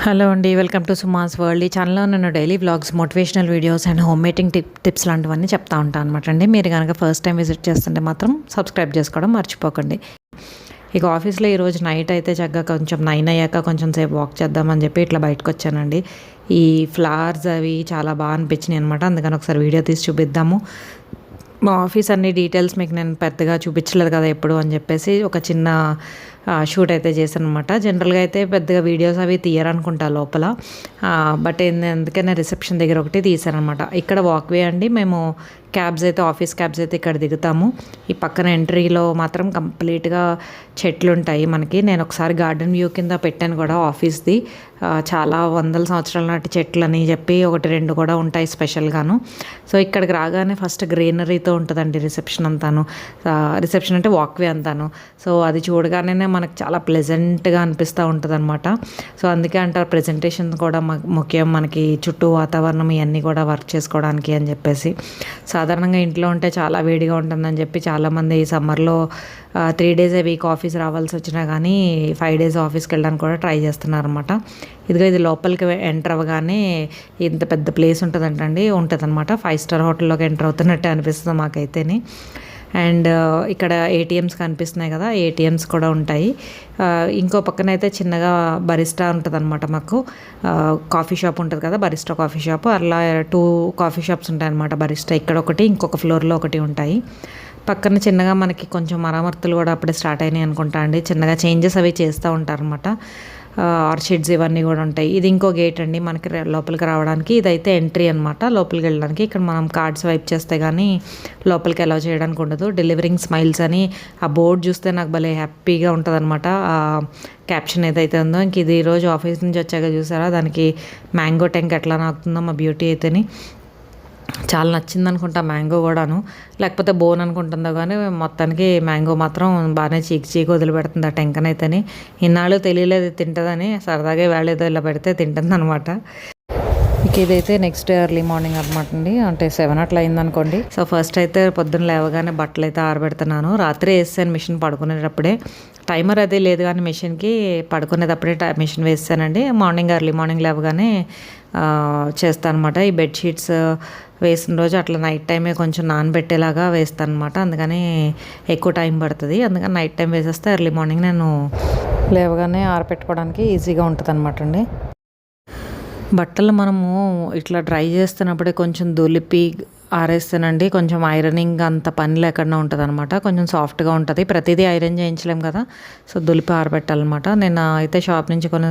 Hello అండి, welcome to Suma's world. ఈ ఛానల్లో నేను daily vlogs, motivational videos and home making tips లాంటివన్నీ చెప్తా ఉంటాను అనమాట అండి. మీరు కనుక ఫస్ట్ టైం విజిట్ చేస్తుంటే మాత్రం సబ్స్క్రైబ్ చేసుకోవడం మర్చిపోకండి. ఇక ఆఫీస్లో ఈరోజు నైట్ అయితే చక్కగా కొంచెం 9 అయ్యాక కొంచెం సేపు వాక్ చేద్దామని చెప్పి ఇట్లా బయటకు వచ్చానండి. ఈ ఫ్లవర్స్ అవి చాలా బాగా అనిపించినాయి అనమాట. అందుకని ఒకసారి వీడియో తీసి చూపిద్దాము. మా ఆఫీస్ అన్ని డీటెయిల్స్ మీకు నేను పెద్దగా చూపించలేదు కదా ఎప్పుడు అని చెప్పేసి ఒక చిన్న షూట్ అయితే చేశాను అనమాట. జనరల్గా అయితే పెద్దగా వీడియోస్ అవి తీయరనుకుంటా లోపల, బట్ ఎందుకైనా రిసెప్షన్ దగ్గర ఒకటి తీశారనమాట. ఇక్కడ వాక్వే అండి. మేము క్యాబ్స్ అయితే ఆఫీస్ క్యాబ్స్ అయితే ఇక్కడ దిగుతాము. ఈ పక్కన ఎంట్రీలో మాత్రం కంప్లీట్గా చెట్లు ఉంటాయి మనకి. నేను ఒకసారి గార్డెన్ వ్యూ కింద పెట్టాను కూడా ఆఫీస్ది. చాలా వందల సంవత్సరాల నాటి చెట్లు అని చెప్పి 1-2 కూడా ఉంటాయి స్పెషల్గాను. సో ఇక్కడికి రాగానే ఫస్ట్ గ్రీనరీతో ఉంటుందండి రిసెప్షన్ అంతాను. రిసెప్షన్ అంటే వాక్వే అంతాను. సో అది చూడగానే మనకు చాలా ప్లెజెంట్గా అనిపిస్తూ ఉంటుంది అనమాట. సో అందుకే అంటారు ప్రజెంటేషన్ కూడా ముఖ్యం మనకి, చుట్టూ వాతావరణం ఇవన్నీ కూడా వర్క్ చేసుకోవడానికి అని చెప్పేసి. సాధారణంగా ఇంట్లో ఉంటే చాలా వేడిగా ఉంటుందని చెప్పి చాలామంది ఈ సమ్మర్లో 3 days a week ఆఫీస్ రావాల్సి వచ్చినా కానీ 5 days ఆఫీస్కి వెళ్ళడానికి కూడా ట్రై చేస్తున్నారనమాట. ఇదిగో ఇది లోపలికి ఎంటర్ అవ్వగానే ఇంత పెద్ద ప్లేస్ ఉంటుందంటండి, ఉంటుందన్నమాట. 5-star హోటల్లోకి ఎంటర్ అవుతున్నట్టే అనిపిస్తుంది మాకైతేని. అండ్ ఇక్కడ ఏటీఎమ్స్ కనిపిస్తున్నాయి కదా, ఏటీఎమ్స్ కూడా ఉంటాయి. ఇంకో పక్కన అయితే చిన్నగా బరిస్టా ఉంటుంది అనమాట. మాకు కాఫీ షాప్ ఉంటుంది కదా, బరిస్టా కాఫీ షాప్. అలా 2 కాఫీ షాప్స్ ఉంటాయి అనమాట. బరిస్టా ఇక్కడ ఒకటి, ఇంకొక ఫ్లోర్లో ఒకటి ఉంటాయి. పక్కన చిన్నగా మనకి కొంచెం మరమ్మతులు కూడా అప్పుడే స్టార్ట్ అయినాయి అనుకుంటా అండి. చిన్నగా చేంజెస్ అవి చేస్తూ ఉంటారనమాట. ఆర్చిడ్స్ ఇవన్నీ కూడా ఉంటాయి. ఇది ఇంకో గేట్ అండి మనకి లోపలికి రావడానికి. ఇదైతే ఎంట్రీ అనమాట లోపలికి వెళ్ళడానికి. ఇక్కడ మనం కార్డ్స్ వైప్ చేస్తే కానీ లోపలికి అలౌ చేయడానికి ఉండదు. డెలివరింగ్ స్మైల్స్ అని ఆ బోర్డు చూస్తే నాకు భలే హ్యాపీగా ఉంటుంది అనమాట. క్యాప్షన్ ఏదైతే ఉందో, ఇంక ఇది ఈరోజు ఆఫీస్ నుంచి వచ్చాక చూసారా, దానికి మ్యాంగో ట్యాంక్ ఎట్లా నాకుతుందో మా బ్యూటీ అయితేని. చాలా నచ్చింది అనుకుంటా మ్యాంగో కూడాను, లేకపోతే బోన్ అనుకుంటుందో కానీ మొత్తానికి మ్యాంగో మాత్రం బాగానే చీకి వదిలిపెడుతుంది ఆ టెంకనైతేని. ఇన్నాళ్ళు తెలియలేదు తింటుందని, సరదాగా వేళేదో ఇలా పెడితే తింటుంది అనమాట. ఇక ఇదైతే నెక్స్ట్ ఎర్లీ మార్నింగ్ అనమాట అండి, అంటే 7 అట్లా అయిందనుకోండి. సో ఫస్ట్ అయితే పొద్దున్న లేవగానే బట్టలు అయితే ఆరబెడుతున్నాను. రాత్రి వేసాను మిషన్ పడుకునేటప్పుడే. టైమర్ అదే లేదు కానీ మిషన్కి, పడుకునేటప్పుడే మిషన్ వేసానండి. ఎర్లీ మార్నింగ్ లేవగానే చేస్తాను అనమాట. ఈ బెడ్షీట్స్ వేసిన రోజు అట్లా నైట్ టైమే కొంచెం నానబెట్టేలాగా వేస్తాను అనమాట. అందుకని ఎక్కువ టైం పడుతుంది. అందుకని నైట్ టైం వేసేస్తే ఎర్లీ మార్నింగ్ నేను లేవగానే ఆరపెట్టుకోవడానికి ఈజీగా ఉంటుంది అనమాట అండి. బట్టలు మనము ఇట్లా డ్రై చేస్తున్నప్పుడే కొంచెం దులిపి ఆరేస్తానండి. కొంచెం ఐరనింగ్ అంత పని లేకుండా ఉంటుంది అనమాట. కొంచెం సాఫ్ట్గా ఉంటుంది. ప్రతిదీ ఐరన్ చేయించలేం కదా, సో దులిపి ఆరబెట్టాలన్నమాట. నేను అయితే షాప్ నుంచి కొన్ని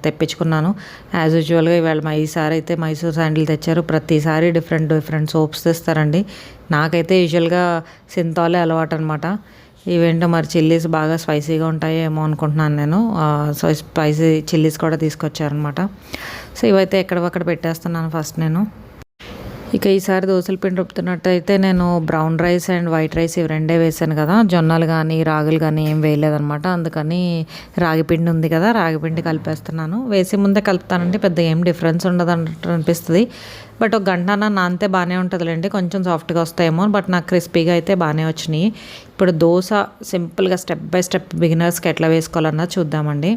తెప్పించుకున్నాను. యాజ్ యూజువల్గా ఇవాళ ఈసారి అయితే మైసూర్ శాండిల్ తెచ్చారు. ప్రతిసారి డిఫరెంట్ సోప్స్ తెస్తారండి. నాకైతే యూజువల్గా సింతాలే అలవాటు అనమాట. ఇవేంటో మరి చిల్లీస్ బాగా స్పైసీగా ఉంటాయేమో అనుకుంటున్నాను నేను. సో స్పైసీ చిల్లీస్ కూడా తీసుకొచ్చారనమాట. సో ఇవైతే ఎక్కడొక్కడ పెట్టేస్తున్నాను ఫస్ట్ నేను. ఇక ఈసారి దోశల పిండి రుబ్బుతున్నట్టయితే నేను brown rice and white rice ఇవి 2 వేసాను కదా. జొన్నలు కానీ రాగులు కానీ ఏం వేయలేదనమాట. అందుకని రాగి పిండి ఉంది కదా, రాగి పిండి కలిపేస్తున్నాను. వేసే ముందే కలుపుతానండి, పెద్ద ఏం డిఫరెన్స్ ఉండదు అన్నట్టు అనిపిస్తుంది. బట్ ఒక గంట నానితే బాగానే ఉంటుందిలేండి, కొంచెం సాఫ్ట్గా వస్తాయేమో. బట్ నాకు క్రిస్పీగా అయితే బాగానే వచ్చినాయి. ఇప్పుడు దోశ సింపుల్గా స్టెప్ బై స్టెప్ బిగినర్స్కి ఎట్లా వేసుకోవాలన్నది చూద్దామండి.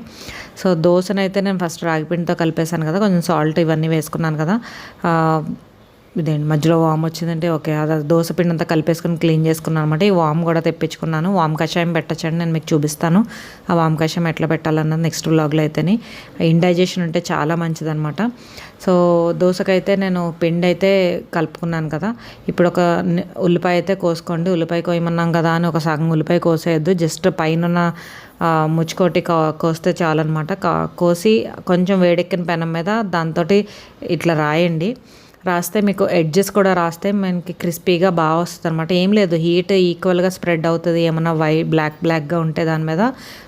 సో దోశనైతే నేను ఫస్ట్ రాగి పిండితో కలిపేశాను కదా, కొంచెం సాల్ట్ ఇవన్నీ వేసుకున్నాను కదా. ఇదేంటి మధ్యలో వామ్ వచ్చిందంటే ఓకే, అది దోశ పిండి అంతా కలిపేసుకుని క్లీన్ చేసుకున్నాను అనమాట. ఈ వామ్ కూడా తెప్పించుకున్నాను. వామ్ కషాయం పెట్టచ్చండి, నేను మీకు చూపిస్తాను ఆ వామ్ కషాయం ఎట్లా పెట్టాలన్నది నెక్స్ట్ వ్లాగ్లో అయితేనే. ఇండైజెషన్ ఉంటే చాలా మంచిదన్నమాట. సో దోశకైతే నేను పిండి అయితే కలుపుకున్నాను కదా. ఇప్పుడు ఒక ఉల్లిపాయ అయితే కోసుకోండి. ఉల్లిపాయ కోయమన్నాం కదా అని ఒక సగం ఉల్లిపాయ కోసేయద్దు, జస్ట్ పైన ముచ్చుకోటి కోస్తే చాలన్నమాట. కోసి కొంచెం వేడెక్కిన పెనం మీద దాంతో ఇట్లా రాయండి. రాస్తే మీకు ఎడ్జెస్ కూడా రాస్తే మనకి క్రిస్పీగా బాగా వస్తుంది అనమాట. ఏం లేదు, హీట్ ఈక్వల్గా స్ప్రెడ్ అవుతుంది. ఏమన్నా బ్లాక్గా ఉంటే దాని మీద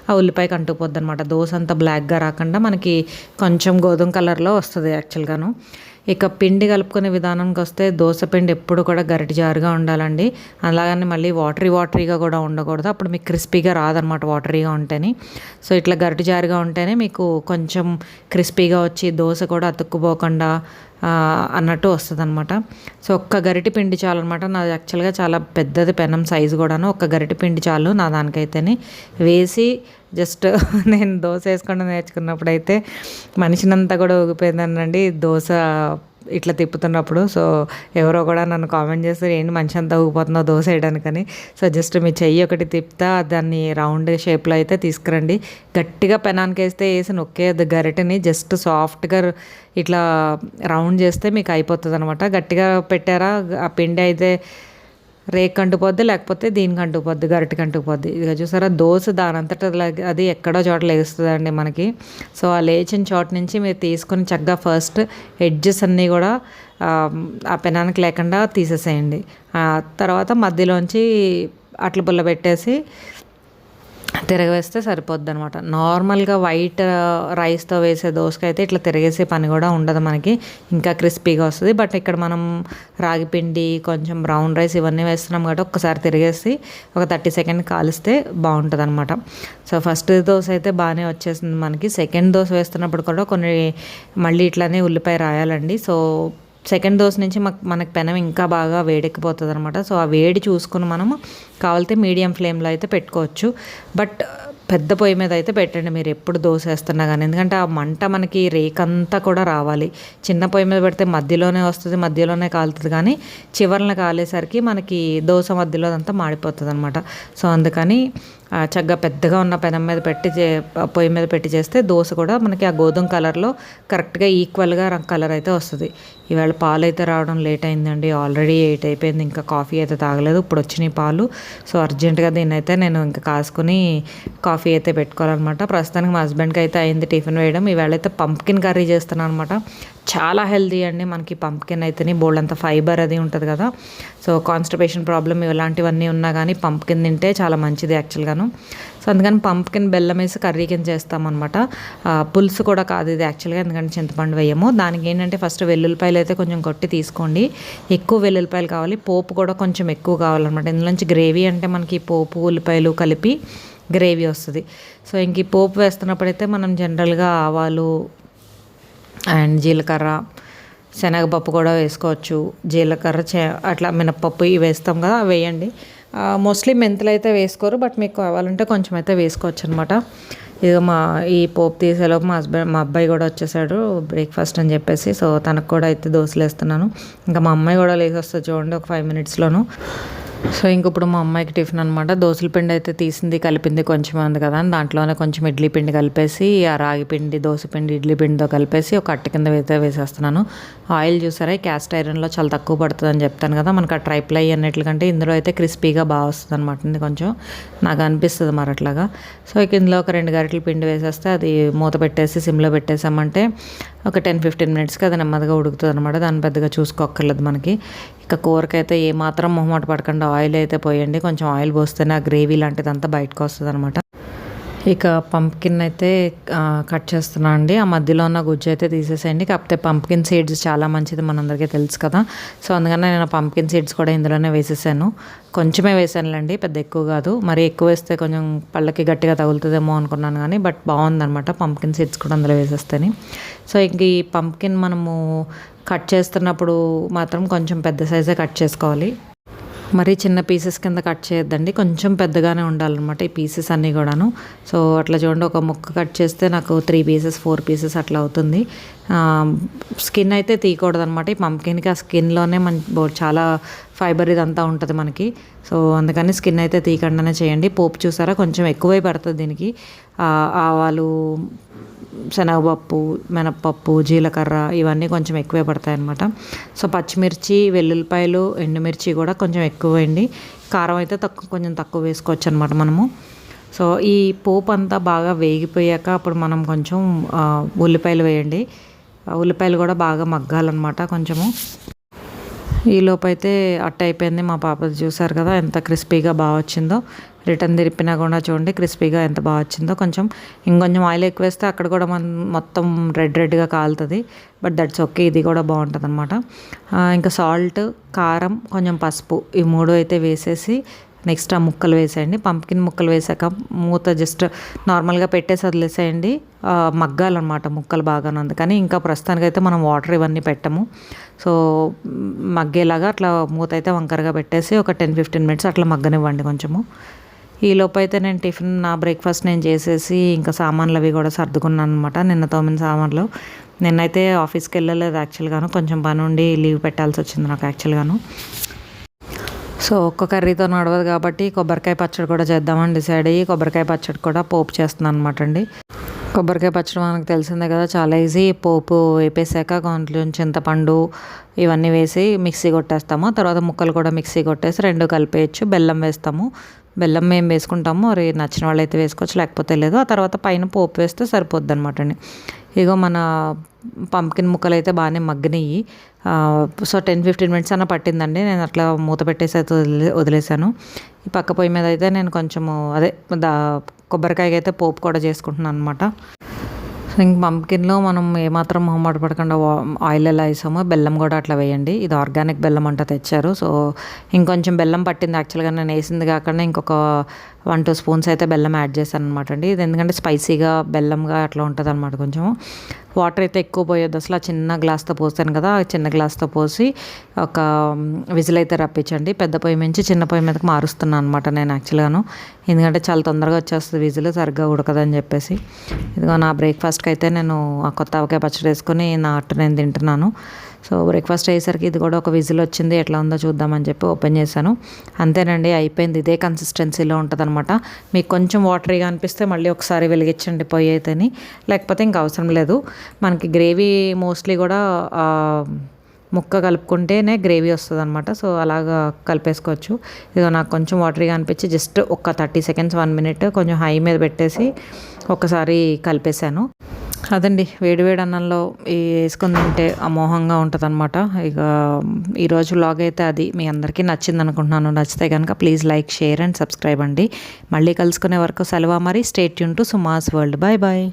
ఆ ఉల్లిపాయకి అంటుకుపోద్ది అనమాట. దోశ అంతా బ్లాక్గా రాకుండా మనకి కొంచెం గోధుమ కలర్లో వస్తుంది యాక్చువల్గాను. ఇక పిండి కలుపుకునే విధానానికి వస్తే దోశ పిండి ఎప్పుడు కూడా గరిటి జారుగా ఉండాలండి. అలాగని మళ్ళీ వాటరీగా కూడా ఉండకూడదు. అప్పుడు మీకు క్రిస్పీగా రాదనమాట వాటరీగా ఉంటేనే. సో ఇట్లా గరిటి జారుగా ఉంటేనే మీకు కొంచెం క్రిస్పీగా వచ్చి దోశ కూడా అతుక్కుపోకుండా అన్నట్టు వస్తుంది అనమాట. సో ఒక్క గరిటె పిండి చాలు అనమాట. నాది యాక్చువల్గా చాలా పెద్దది పెనం సైజు కూడాను. ఒక్క గరిటె పిండి చాలు నా దానికైతేనే. వేసి జస్ట్ నేను దోశ వేసుకోవడం నేర్చుకున్నప్పుడైతే మనిషినంతా కూడా ఊగిపోయిందనండి దోశ ఇట్లా తిప్పుతున్నప్పుడు. సో ఎవరో కూడా నన్ను కామెంట్ చేస్తారు, ఏంటి మనిషి అంతా ఊగిపోతుందో దోశ వేయడానికని. సో జస్ట్ మీ చెయ్యి ఒకటి తిప్పుతా దాన్ని రౌండ్ షేప్లో అయితే తీసుకురండి. గట్టిగా పెనానికి వేసి నొక్కేది గరిటెని, జస్ట్ సాఫ్ట్గా ఇట్లా రౌండ్ చేస్తే మీకు అయిపోతుంది అనమాట. గట్టిగా పెట్టారా ఆ పిండి అయితే రేక్ అంటుపోద్ది, లేకపోతే దీనికి అంటుకుపోద్ది, గరిటెకి అంటుకుపోద్ది. ఇక చూసారా దోశ దానంతట అది ఎక్కడో చోట లేస్తుందండి మనకి. సో ఆ లేచిన చోట నుంచి మీరు తీసుకొని చక్కగా ఫస్ట్ ఎడ్జెస్ అన్నీ కూడా ఆ పెనానికి లేకుండా తీసేసేయండి. తర్వాత మధ్యలోంచి అట్ల పుల్ల పెట్టేసి తిరగవేస్తే సరిపోద్ది అనమాట. నార్మల్గా వైట్ రైస్తో వేసే దోసకైతే ఇట్లా తిరిగేసే పని కూడా ఉండదు మనకి, ఇంకా క్రిస్పీగా వస్తుంది. బట్ ఇక్కడ మనం రాగి పిండి కొంచెం బ్రౌన్ రైస్ ఇవన్నీ వేస్తున్నాం కాబట్టి ఒక్కసారి తిరిగేసి ఒక 30 సెకండ్ కాలిస్తే బాగుంటుంది అనమాట. సో ఫస్ట్ దోశ అయితే బాగానే వచ్చేసింది మనకి. సెకండ్ దోశ వేస్తున్నప్పుడు కూడా కొన్ని మళ్ళీ ఇట్లానే ఉల్లిపాయ రాయాలండి. సో సెకండ్ దోశ నుంచి మనకి పెనం ఇంకా బాగా వేడెక్కిపోతుంది అనమాట. సో ఆ వేడి చూసుకుని మనము కావాలితే మీడియం ఫ్లేమ్లో అయితే పెట్టుకోవచ్చు. బట్ పెద్ద పొయ్యి మీద అయితే పెట్టండి మీరు ఎప్పుడు దోశ వేస్తున్నా కానీ, ఎందుకంటే ఆ మంట మనకి రేకంతా కూడా రావాలి. చిన్న పొయ్యి మీద పెడితే మధ్యలోనే వస్తుంది, మధ్యలోనే కాలుతుంది, కానీ చివరన కాలేసరికి మనకి దోశ మధ్యలో అంతా మాడిపోతుంది అనమాట. సో అందుకని చక్కగా పెద్దగా ఉన్న పెనం మీద పెట్టి పొయ్యి మీద పెట్టి చేస్తే దోశ కూడా మనకి ఆ గోధుమ కలర్లో కరెక్ట్గా ఈక్వల్గా కలర్ అయితే వస్తుంది. ఈవేళ పాలు అయితే రావడం లేట్ అయిందండి, ఆల్రెడీ 8 అయిపోయింది, ఇంకా కాఫీ అయితే తాగలేదు, ఇప్పుడు వచ్చినాయి పాలు. సో అర్జెంటుగా దీన్ని అయితే నేను ఇంకా కాసుకుని కాఫీ అయితే పెట్టుకోవాలన్నమాట. ప్రస్తుతానికి మా హస్బెండ్కి అయితే అయింది టిఫిన్ వేయడం. ఈవేళ అయితే పంప్కిన్ కర్రీ చేస్తున్నాను అనమాట. చాలా హెల్తీ అండి మనకి పంప్కిన్ అయితేనే, బోల్డ్ అంత ఫైబర్ అది ఉంటుంది కదా. సో కాన్స్టిపేషన్ ప్రాబ్లమ్ ఇలాంటివన్నీ ఉన్నా కానీ పంప్కిన్ తింటే చాలా మంచిది యాక్చువల్గాను. సో అందుకని పంప్కిన్ బెల్లం వేసి కర్రీ కింద చేస్తామన్నమాట. పులుసు కూడా కాదు ఇది యాక్చువల్గా, ఎందుకంటే చింతపండు వేయము. దానికి ఏంటంటే ఫస్ట్ వెల్లుల్లిపాయలు అయితే కొంచెం కొట్టి తీసుకోండి, ఎక్కువ వెల్లుల్లిపాయలు కావాలి, పోపు కూడా కొంచెం ఎక్కువ కావాలన్నమాట. ఇందులోంచి గ్రేవీ అంటే మనకి పోపు ఉల్లిపాయలు కలిపి గ్రేవీ వస్తుంది. సో ఇంక ఈ పోపు వేస్తున్నప్పుడైతే మనం జనరల్గా ఆవాలు అండ్ జీలకర్ర, శనగపప్పు కూడా వేసుకోవచ్చు, జీలకర్ర అట్లా మినప్పప్పు ఇవి వేస్తాం కదా అవి వేయండి. మోస్ట్లీ మెంతులు అయితే వేసుకోరు, బట్ మీకు కావాలంటే కొంచెం అయితే వేసుకోవచ్చు అనమాట. ఇక ఈ పోపు తీసేలోపు మా అబ్బాయి కూడా వచ్చేసాడు బ్రేక్ఫాస్ట్ అని చెప్పేసి. సో తనకు కూడా అయితే దోశలు వేస్తున్నాను. ఇంకా మా అమ్మాయి కూడా లేచి వస్తుంది చూడండి ఒక 5 మినిట్స్లోను. సో ఇంక ఇప్పుడు మా అమ్మాయికి టిఫిన్ అనమాట. దోశల పిండి అయితే తీసింది, కలిపింది కొంచెం ఉంది కదా అని దాంట్లోనే కొంచెం ఇడ్లీ పిండి కలిపేసి ఆ రాగి పిండి దోశ పిండి ఇడ్లీ పిండితో కలిపేసి ఒక అట్ట కింద అయితే వేసేస్తున్నాను. ఆయిల్ చూసారా క్యాస్ట్ ఐరన్లో చాలా తక్కువ పడుతుంది అని చెప్తాను కదా, మనకు ఆ ట్రైప్లై అన్నిటికంటే ఇందులో అయితే క్రిస్పీగా బాగా వస్తుంది అనమాట. ఇది కొంచెం నాకు అనిపిస్తుంది మరి అట్లాగా. సో ఇక ఇందులో ఒక 2 గరిటెల పిండి వేసేస్తే అది మూత పెట్టేసి సిమ్లో పెట్టేసామంటే ఒక 10-15 మినిట్స్కి అది నెమ్మదిగా ఉడుకుతుంది అనమాట. దాన్ని పెద్దగా చూసుకోక్కర్లేదు మనకి. ఇక కూరకైతే ఏమాత్రం మొహమాట పడకుండా ఆయిల్ అయితే పోయండి, కొంచెం ఆయిల్ పోస్తేనే ఆ గ్రేవీ లాంటిదంతా బయటకు వస్తుంది అనమాట. ఇక పంప్కిన్ అయితే కట్ చేస్తున్నా అండి. ఆ మధ్యలో ఉన్న గుజ్జు అయితే తీసేసేయండి. కాకపోతే పంప్కిన్ సీడ్స్ చాలా మంచిది మనందరికీ తెలుసు కదా. సో అందుకని నేను పంప్కిన్ సీడ్స్ కూడా ఇందులోనే వేసేసాను. కొంచెమే వేసానులేండి, పెద్ద ఎక్కువ కాదు. మరి ఎక్కువ వేస్తే కొంచెం పళ్ళకి గట్టిగా తగులుతుందేమో అనుకున్నాను కానీ బట్ బాగుందనమాట పంప్కిన్ సీడ్స్ కూడా అందులో వేసేస్తేనే. సో ఇంక ఈ పంప్కిన్ మనము కట్ చేస్తున్నప్పుడు మాత్రం కొంచెం పెద్ద సైజే కట్ చేసుకోవాలి, మరీ చిన్న పీసెస్ కింద కట్ చేయొద్దండి, కొంచెం పెద్దగానే ఉండాలన్నమాట ఈ పీసెస్ అన్నీ కూడాను. సో అట్లా చూడండి, ఒక ముక్క కట్ చేస్తే నాకు 3 పీసెస్ 4 పీసెస్ అట్లా అవుతుంది. స్కిన్ అయితే తీయకూడదు అనమాట. ఈ పంప్కిన్కి ఆ స్కిన్లోనే చాలా ఫైబర్ ఇదంతా ఉంటుంది మనకి. సో అందుకని స్కిన్ అయితే తీయకుండానే చేయండి. పోపు చూసారా కొంచెం ఎక్కువై పడుతుంది దీనికి. ఆవాలు, శనగపప్పు, మినప్పప్పు, జీలకర్ర ఇవన్నీ కొంచెం ఎక్కువే పడతాయి అన్నమాట. సో పచ్చిమిర్చి, వెల్లుల్లిపాయలు, ఎండుమిర్చి కూడా కొంచెం ఎక్కువ వేయండి. కారం అయితే కొంచెం తక్కువ వేసుకోవచ్చు అనమాట మనము. సో ఈ పోపు అంతా బాగా వేగిపోయాక అప్పుడు మనం కొంచెం ఉల్లిపాయలు వేయండి. ఉల్లిపాయలు కూడా బాగా మగ్గాలన్నమాట కొంచెము. ఈలోపు అయితే అట్ట అయిపోయింది. మా పాపది చూసారు కదా ఎంత క్రిస్పీగా బాగా వచ్చిందో. రిటర్న్ తిరిపినా కూడా చూడండి క్రిస్పీగా ఎంత బాగా వచ్చిందో. ఇంకొంచెం ఆయిల్ ఎక్కువ వేస్తే అక్కడ కూడా మొత్తం రెడ్గా కాలుతుంది, బట్ దట్స్ ఓకే, ఇది కూడా బాగుంటుంది అనమాట. ఇంకా సాల్ట్, కారం, కొంచెం పసుపు ఈ 3 అయితే వేసేసి నెక్స్ట్ ఆ ముక్కలు వేసేయండి. పంప్కిన్ ముక్కలు వేసాక మూత జస్ట్ నార్మల్గా పెట్టేసి వదిలేసేయండి. మగ్గాలన్నమాట ముక్కలు బాగానే, అందుకని ఇంకా ప్రస్తుతానికైతే మనం వాటర్ ఇవన్నీ పెట్టము. సో మగ్గేలాగా అట్లా మూత అయితే వంకరగా పెట్టేసి ఒక 10-15 మినిట్స్ అట్లా మగ్గనివ్వండి కొంచెము. ఈలోపు అయితే నేను టిఫిన్ నా బ్రేక్ఫాస్ట్ నేను చేసేసి ఇంకా సామాన్లు అవి కూడా సర్దుకున్నాను అనమాట. నిన్న తోమిన సామాన్లు. నిన్నైతే ఆఫీస్కి వెళ్ళలేదు యాక్చువల్గాను, కొంచెం పని ఉండి లీవ్ పెట్టాల్సి వచ్చింది నాకు యాక్చువల్గాను. సో ఒక్క కర్రీతో నడవదు కాబట్టి కొబ్బరికాయ పచ్చడి కూడా చేద్దామని డిసైడ్ అయ్యి కొబ్బరికాయ పచ్చడి కూడా పోపు చేస్తున్నాను అనమాట అండి. కొబ్బరికాయ పచ్చడి మనకు తెలిసిందే కదా, చాలా ఈజీ. పోపు వేపేసాక కొంచెం చింతపండు ఇవన్నీ వేసి మిక్సీ కొట్టేస్తాము. తర్వాత ముక్కలు కూడా మిక్సీ కొట్టేసి రెండు కలిపేయచ్చు. బెల్లం వేస్తాము. బెల్లం మేము వేసుకుంటాము, మరి నచ్చిన వాళ్ళు అయితే వేసుకోవచ్చు, లేకపోతే లేదు. ఆ తర్వాత పైన పోపు వేస్తే సరిపోద్ది అనమాట అండి. ఇగో మన పంప్కిన్ ముక్కలు అయితే బాగానే మగ్గినాయి. సో 10-15 మినిట్స్ అన్న పట్టిందండి. నేను అట్లా మూత పెట్టేసి అయితే వదిలేసాను. ఈ పక్క పొయ్యి మీద అయితే నేను కొంచెము అదే కొబ్బరికాయకి అయితే పోపు కూడా చేసుకుంటున్నాను అనమాట. సో ఇంక పంప్కిన్లో మనం ఏమాత్రం మొహమాట పడకుండా ఆయిల్ ఎలా వేసామో బెల్లం కూడా అట్లా వేయండి. ఇది ఆర్గానిక్ బెల్లం అంట తెచ్చారు. సో ఇంకొంచెం బెల్లం పట్టింది యాక్చువల్గా, నేను వేసింది కాకుండా ఇంకొక 1-2 స్పూన్స్ అయితే బెల్లం యాడ్ చేశాను అనమాట అండి. ఇది ఎందుకంటే స్పైసీగా బెల్లంగా అట్లా ఉంటుంది అనమాట. కొంచెం వాటర్ అయితే ఎక్కువ పోయొద్దు అసలు. ఆ చిన్న గ్లాస్తో పోస్తాను కదా, ఆ చిన్న గ్లాస్తో పోసి ఒక విజిల్ అయితే రప్పించండి. పెద్ద పొయ్యి నుంచి చిన్న పొయ్యి మీదకి మారుస్తున్నాను అనమాట నేను యాక్చువల్గాను, ఎందుకంటే చాలా తొందరగా వచ్చేస్తుంది విజిల్, సరిగ్గా ఉడకదని చెప్పేసి. ఇదిగో నా బ్రేక్ఫాస్ట్కి అయితే నేను ఆ కొత్త ఆవకాయ పచ్చడి వేసుకొని నా అట్టు నేను తింటున్నాను. సో బ్రేక్ఫాస్ట్ అయ్యేసరికి ఇది కూడా ఒక విజిల్ వచ్చింది, ఎట్లా ఉందో చూద్దామని చెప్పి ఓపెన్ చేశాను. అంతేనండి, అయిపోయింది. ఇదే కన్సిస్టెన్సీలో ఉంటుంది అనమాట. మీకు కొంచెం వాటరీగా అనిపిస్తే మళ్ళీ ఒకసారి వెలిగించండి పొయ్యి అయితేని, లేకపోతే ఇంకా అవసరం లేదు. మనకి గ్రేవీ మోస్ట్లీ కూడా ముక్క కలుపుకుంటేనే గ్రేవీ వస్తుంది అనమాట. సో అలాగా కలిపేసుకోవచ్చు. ఇదిగో నాకు కొంచెం వాటరీగా అనిపించి జస్ట్ ఒక 30 సెకండ్స్ 1 మినిట్ కొంచెం హై మీద పెట్టేసి ఒకసారి కలిపేశాను. అదండి, వేడివేడి అన్నంలో వేసుకొని తింటే అమోఘంగా ఉంటుంది అనమాట. ఇక ఈరోజు వ్లాగ్ అయితే అది మీ అందరికీ నచ్చింది అనుకుంటున్నాను. నచ్చితే కనుక please like, share and subscribe అండి. మళ్ళీ కలుసుకునే వరకు సెలవు. మరి stay tune to Suma's world. Bye bye.